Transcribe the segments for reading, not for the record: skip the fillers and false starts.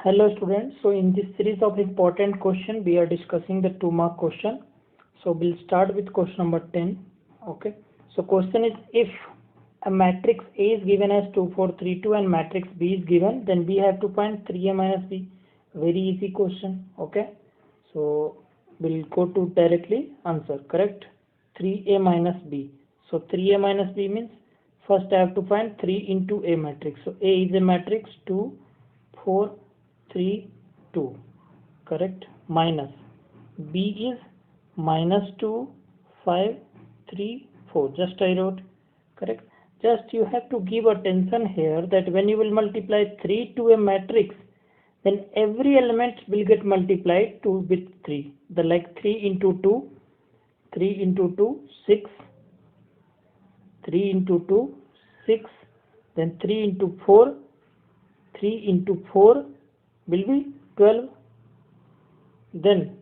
Hello students. So in this series of important question, we are discussing the 2-mark question. So we'll start with question number 10. Okay. So question is, if a matrix A is given as 2, 4, 3, 2 and matrix B is given, then we have to find 3A minus B. Very easy question. Okay. So we'll go to directly answer. Correct. 3A minus B. So 3A minus B means first I have to find 3 into A matrix. So A is a matrix 2, 4, 3, 2, correct, minus B is minus 2, 5, 3, 4, just I wrote, correct. Just you have to give attention here that when you will multiply 3 to a matrix, then every element will get multiplied with 3. The like 3 into 2, 3 into 2, 6, 3 into 2, 6, then 3 into 4, 3 into 4 will be 12, then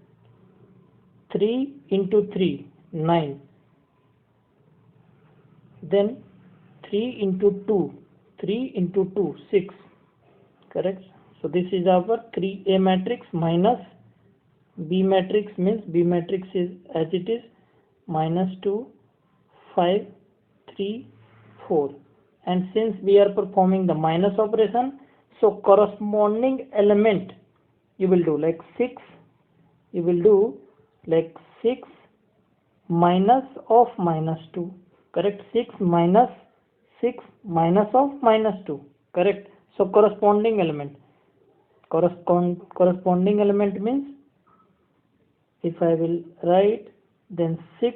3 into 3, 9, then 3 into 2, 3 into 2, 6, correct. So this is our 3A matrix minus B matrix, means B matrix is as it is minus 2, 5, 3, 4, and since we are performing the minus operation, so corresponding element you will do like 6, you will do like 6 minus of minus 2, correct. 6 minus 6 minus of minus 2, correct. So corresponding element, corresponding element means if I will write then 6,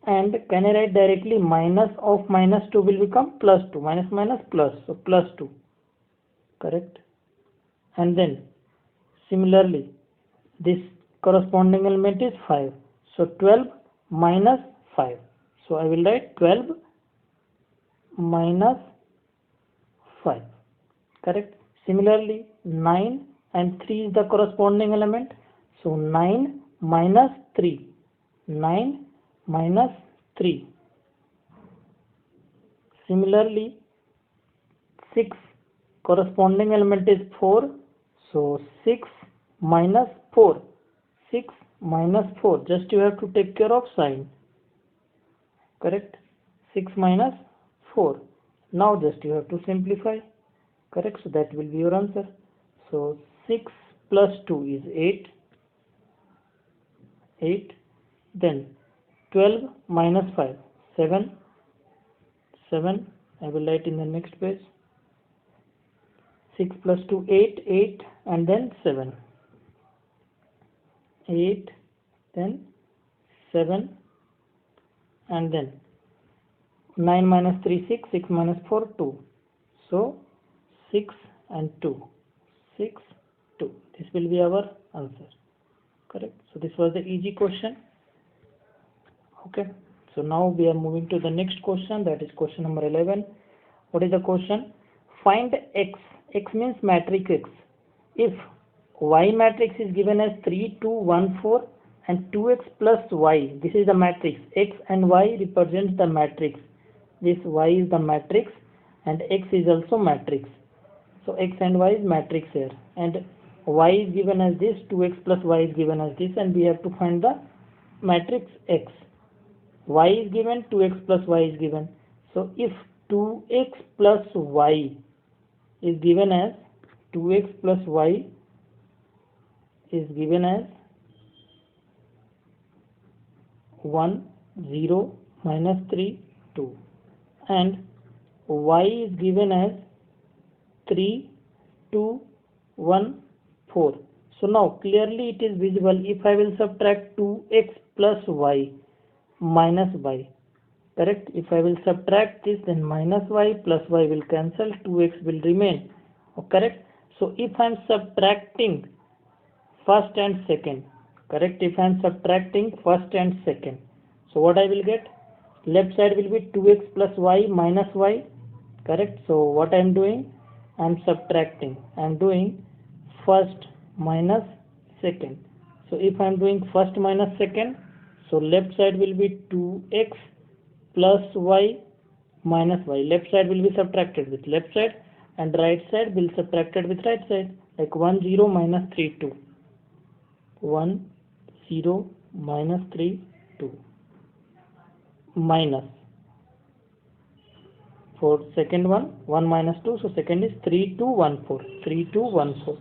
and can I write directly minus of minus 2 will become plus 2, minus minus plus, so plus 2, correct. And then similarly this corresponding element is 5, so 12 minus 5, so I will write 12 minus 5, correct. Similarly 9 and 3 is the corresponding element, so 9 minus 3, 9 minus 3. Similarly 6 corresponding element is 4, so 6 minus 4, 6 minus 4, just you have to take care of sign, correct. 6 minus 4, now just you have to simplify, correct. So that will be your answer. So 6 plus 2 is 8, 8, then 12 minus 5, 7, 7, I will write in the next page. 6 plus 2, 8, 8, and then 7, 8, then 7, and then 9 minus 3, 6, 6 minus 4, 2, so 6 and 2, 6, 2, this will be our answer, correct. So this was the easy question. Okay, so now we are moving to the next question, that is question number 11. What is the question? Find x. X means matrix X. If Y matrix is given as 3, 2, 1, 4 and 2x plus Y, this is the matrix. X and Y represents the matrix. This Y is the matrix and X is also matrix. So X and Y is matrix here, and Y is given as this, 2x plus Y is given as this, and we have to find the matrix X. Y is given, 2x plus Y is given. So if 2x plus Y is given as 2x plus Y is given as 1, 0, minus 3, 2, and Y is given as 3, 2, 1, 4. So now clearly it is visible if I will subtract 2x plus Y minus Y, correct. If I will subtract this, then minus Y plus Y will cancel, 2x will remain, correct. So if I am subtracting first and second, correct, if I am subtracting first and second, so what I will get? Left side will be 2x plus Y minus Y, correct. So what I am doing? I am subtracting, I am doing first minus second. So if I am doing first minus second, so left side will be 2x plus Y minus Y. Left side will be subtracted with left side, and right side will subtracted with right side, like 1 0 minus 3 2, 1 0 minus 3 2, minus for second one 1 minus 2, so second is 3 2 1 4, 3 2 1 4,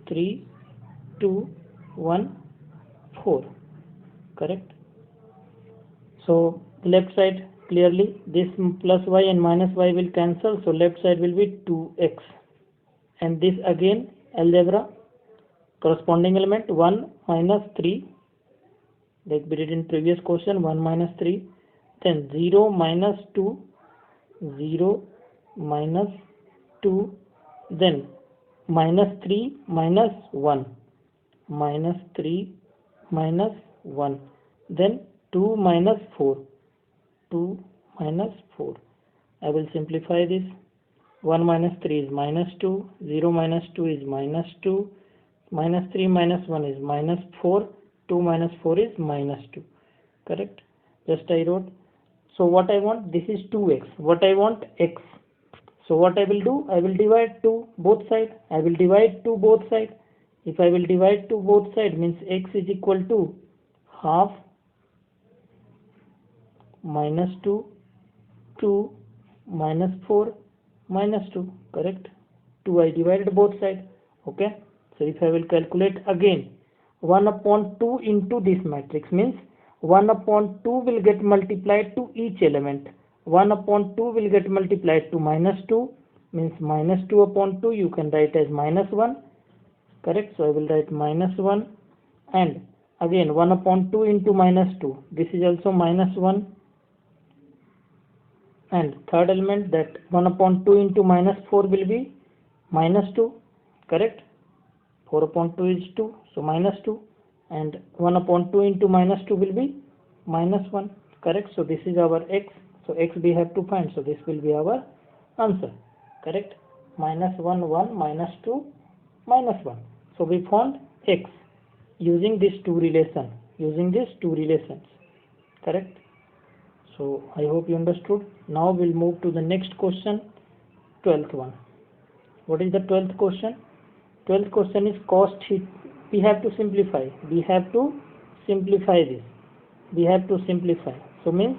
3 2 1 4, correct. So left side, clearly this plus y and minus y will cancel, so left side will be 2x, and this again algebra, corresponding element 1 minus 3, like we did in previous question, 1 minus 3, then 0 minus 2, 0 minus 2, then minus 3 minus 1, minus 3 minus 1, then 2 minus 4, 2 minus 4. I will simplify this. 1 minus 3 is minus 2, 0 minus 2 is minus 2, minus 3 minus 1 is minus 4, 2 minus 4 is minus 2, correct. Just I wrote. So what I want, this is 2x, what I want x. So what I will do, I will divide to both sides. I will divide to both sides. If I will divide to both sides, means x is equal to half minus 2, 2 minus 4 minus 2, correct. 2 I divided both sides, okay. So if I will calculate again, 1 upon 2 into this matrix means 1 upon 2 will get multiplied to each element. 1 upon 2 will get multiplied to minus 2, means minus 2 upon 2 you can write as minus 1, correct. So I will write minus 1, and again 1 upon 2 into minus 2, this is also minus 1, and third element, that 1 upon 2 into minus 4 will be minus 2, correct. 4 upon 2 is 2, so minus 2, and 1 upon 2 into minus 2 will be minus 1, correct. So this is our x, so x we have to find, so this will be our answer, correct. Minus 1 1 minus 2 minus 1. So we found x using these two relations, correct. So I hope you understood. Now we'll move to the next question, 12th one. What is the 12th question? 12th question is cos theta. We have to simplify this. We have to simplify. So means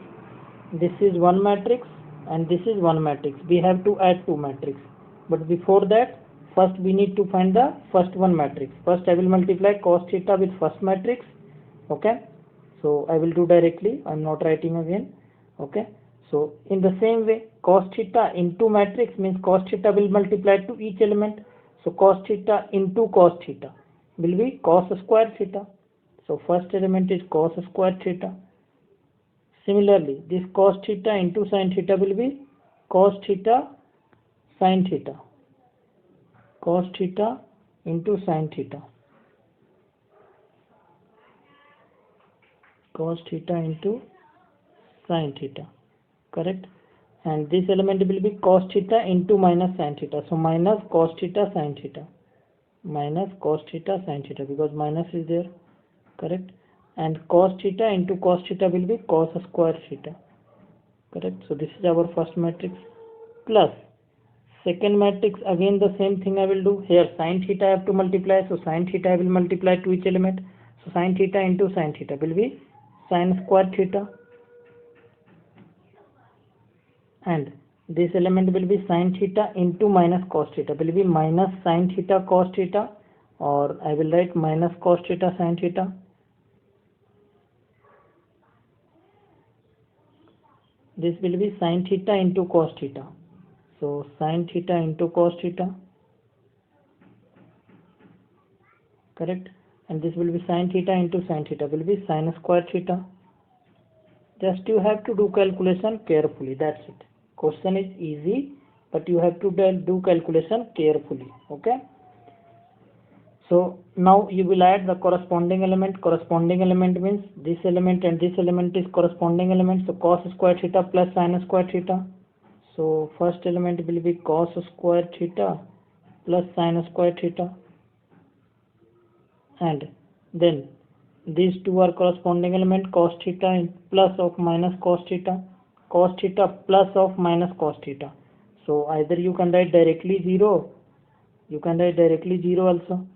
this is one matrix and this is one matrix. We have to add two matrices. But before that, first we need to find the first one matrix. First I will multiply cos theta with first matrix. Okay. So I will do directly. I am not writing again. Okay. So in the same way, cos theta into matrix means cos theta will multiply to each element. So cos theta into cos theta will be cos square theta. So first element is cos square theta. Similarly, this cos theta into sin theta will be cos theta sin theta. Cos theta into sin theta. Cos theta into sin theta, correct. And this element will be cos theta into minus sin theta. So minus cos theta sin theta. Minus cos theta sin theta, because minus is there, correct. And cos theta into cos theta will be cos square theta, correct. So this is our first matrix. Plus second matrix, again the same thing I will do. Here sin theta I have to multiply, so sin theta I will multiply to each element. So sin theta into sin theta will be sin square theta. And this element will be sin theta into minus cos theta, will be minus sin theta cos theta, or I will write minus cos theta sin theta. This will be sin theta into cos theta. So sin theta into cos theta, correct. And this will be sin theta into sin theta, will be sin square theta. Just you have to do calculation carefully, that's it. Question is easy, but you have to do calculation carefully, okay. So now you will add the corresponding element. Corresponding element means this element and this element is corresponding element. So cos square theta plus sin square theta. So first element will be cos square theta plus sin square theta, and then these two are corresponding element, cos theta plus of minus cos theta, cos theta plus of minus cos theta. So either you can write directly 0, you can write directly 0 also,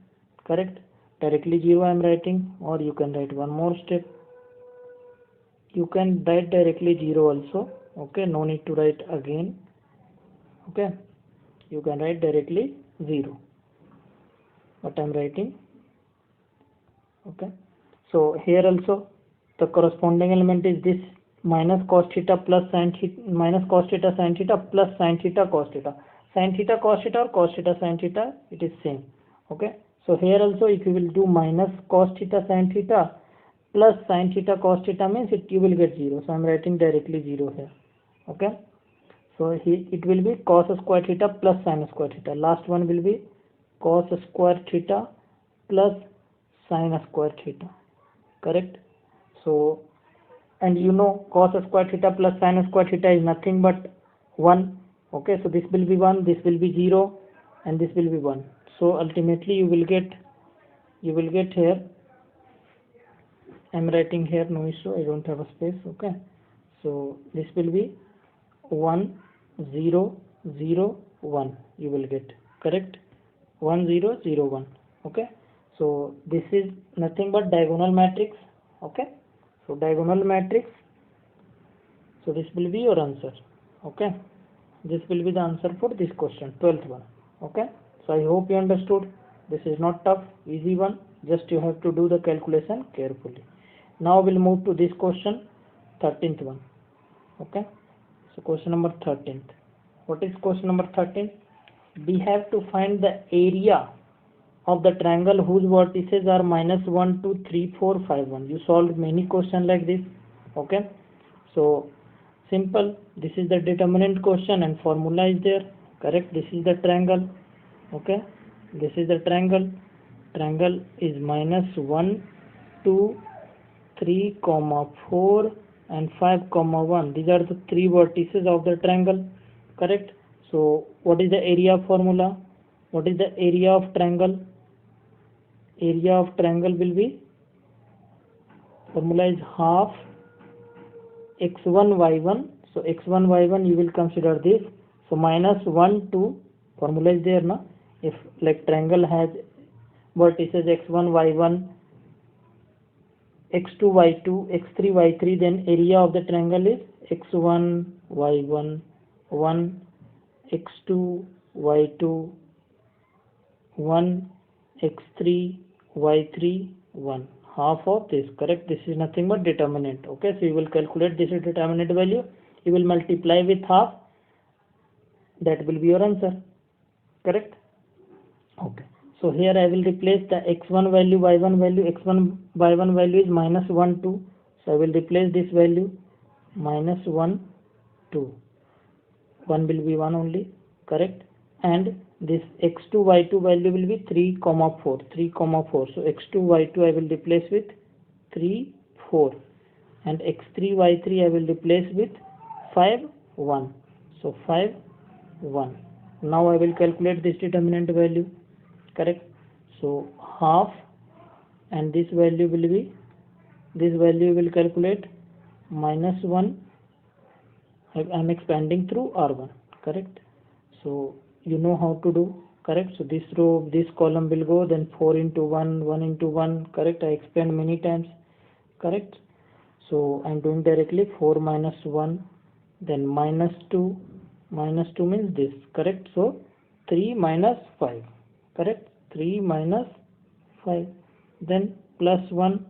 correct? Directly 0 I am writing, or you can write one more step. You can write directly 0 also, okay? No need to write again, okay? You can write directly 0. What I am writing, okay? So here also the corresponding element is this minus cos theta plus sin theta, minus cos theta sin theta plus sin theta cos theta. Sin theta cos theta or cos theta sin theta, it is same, okay? So here also if you will do minus cos theta sin theta plus sin theta cos theta means you will get 0. So I am writing directly 0 here, okay? So here it will be cos square theta plus sin square theta. Last one will be cos square theta plus sin square theta, correct? So, and you know cos square theta plus sin square theta is nothing but 1, okay? So this will be 1, this will be 0, and this will be 1. So ultimately you will get here, I am writing here, no issue, I don't have a space, okay? So this will be 1 0 0 1, you will get, correct? 1 0 0 1, okay? So this is nothing but diagonal matrix, okay? So diagonal matrix, so this will be your answer, okay? This will be the answer for this question, 12th one, okay? So I hope you understood. This is not tough, easy one, just you have to do the calculation carefully. Now we'll move to this question, 13th one, okay? So question number 13th. What is question number 13? We have to find the area of the triangle whose vertices are minus 1, 2, 3, 4, 5, 1. You solved many questions like this, okay? So simple, this is the determinant question and formula is there, correct? This is the triangle, okay? This is the triangle. Triangle is minus 1, 2, 3, 4 and 5, 1. These are the three vertices of the triangle, correct? So what is the area formula? What is the area of triangle? Area of triangle will be, formula is half x1 y1. So x1 y1 you will consider this. So minus 1 2, formula is there na. If like triangle has vertices x1 y1, x2 y2, x3 y3, then area of the triangle is x1 y1 1, x2 y2 1, x3 y3 1, half of this, correct? This is nothing but determinant, okay? So you will calculate this is determinant value, you will multiply with half, that will be your answer, correct? Okay, so here I will replace the x1 value, y1 value. X1 y1 value is minus 1 2, so I will replace this value minus 1 2, 1 will be 1 only, correct? And this x2 y2 value will be 3, 4, 3, 4. So x2 y2 I will replace with 3 4, and x3 y3 I will replace with 5 1. So 5 1. Now I will calculate this determinant value, correct? So half, and this value will be, this value will calculate minus 1. I am expanding through R1, correct? So you know how to do, correct? So this row, this column will go, then 4 into 1, 1 into 1, correct? I explained many times, correct? So I am doing directly 4 minus 1, then minus 2 means this, correct? So 3 minus 5, correct? 3 minus 5, then plus 1,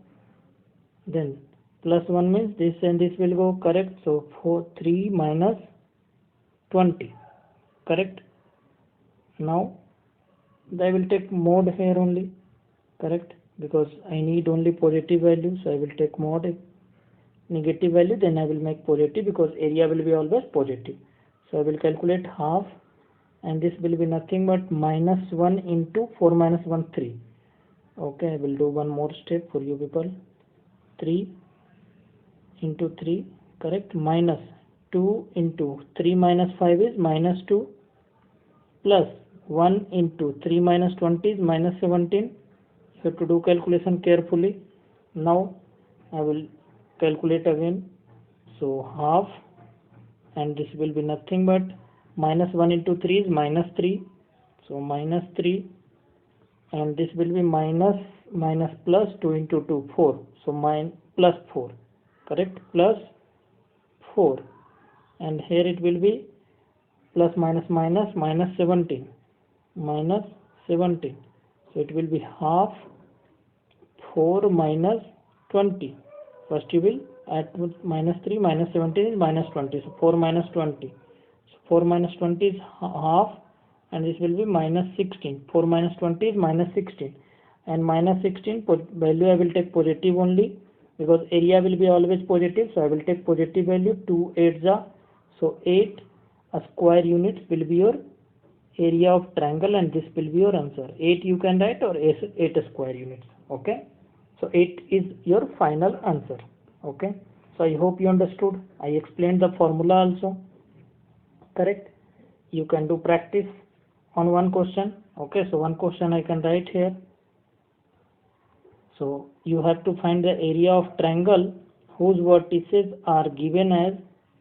then plus 1 means this and this will go, correct? So 3 minus 20, correct? Now I will take mod here only, correct? Because I need only positive value, so I will take mod. Negative value, then I will make positive, because area will be always positive. So I will calculate half, and this will be nothing but minus 1 into 4 minus 1 3. Okay, I will do one more step for you people. 3 into 3, correct? Minus 2 into 3 minus 5 is minus 2, plus 1 into 3 minus 20 is minus 17. You have to do calculation carefully. Now I will calculate again. So half, and this will be nothing but minus 1 into 3 is minus 3, so minus 3, and this will be minus plus 2 into 2, 4, so plus 4, correct, plus 4, and here it will be plus minus 17, so it will be half 4 minus 20. First you will add minus 3, minus 17 is minus 20, so 4 minus 20, so 4 minus 20 is half, and this will be minus 16. 4 minus 20 is minus 16, and minus 16 value I will take positive only, because area will be always positive, so I will take positive value. 2 8s are, so 8 square units will be your area of triangle, and this will be your answer. 8 you can write, or 8 square units. Okay, so 8 is your final answer. Okay, so I hope you understood. I explained the formula also, correct. You can do practice on one question. Okay, so one question I can write here. So you have to find the area of triangle whose vertices are given as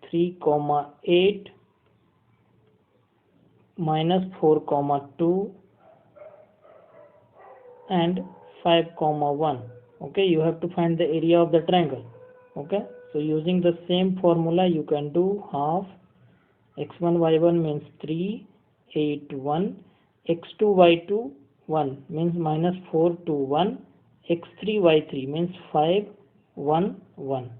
3, 8, minus 4, 2, and 5, 1. Okay, you have to find the area of the triangle. Okay, so using the same formula you can do half x1 y1 means 3, 8, 1, x2 y2 1 means minus 4, 2, 1, x3 y3 means 5, 1, 1.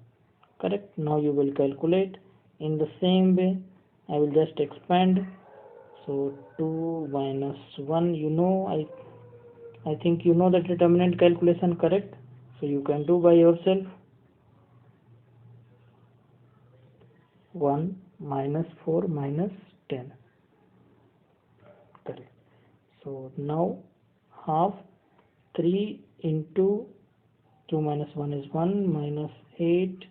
Correct. Now you will calculate in the same way. I will just expand. So 2 minus 1, you know, I think you know the determinant calculation, correct? So you can do by yourself. 1 minus 4 minus 10. Correct. So now half 3 into 2 minus 1 is 1, minus 8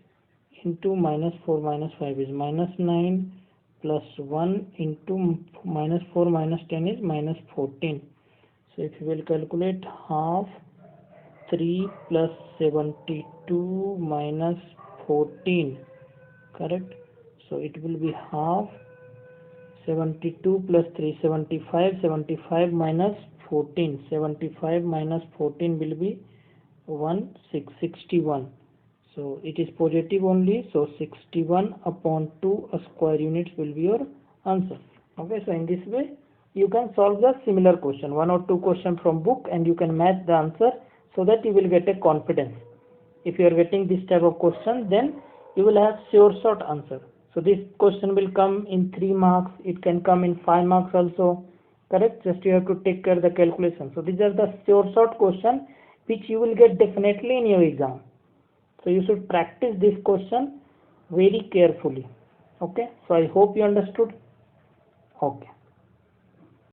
into minus 4 minus 5 is minus 9, plus 1 into minus 4 minus 10 is minus 14. So if you will calculate half 3 plus 72 minus 14, correct. So it will be half 72 plus 3, 75, 75 minus 14, 75 minus 14 will be 61. So it is positive only, so 61 upon 2 square units will be your answer. Okay, so in this way you can solve the similar question, 1 or 2 question from book, and you can match the answer, so that you will get a confidence. If you are getting this type of question, then you will have sure short answer. So this question will come in 3 marks, it can come in 5 marks also, correct. Just you have to take care of the calculation. So these are the sure short question which you will get definitely in your exam. So you should practice this question very carefully. Okay, so I hope you understood. Okay.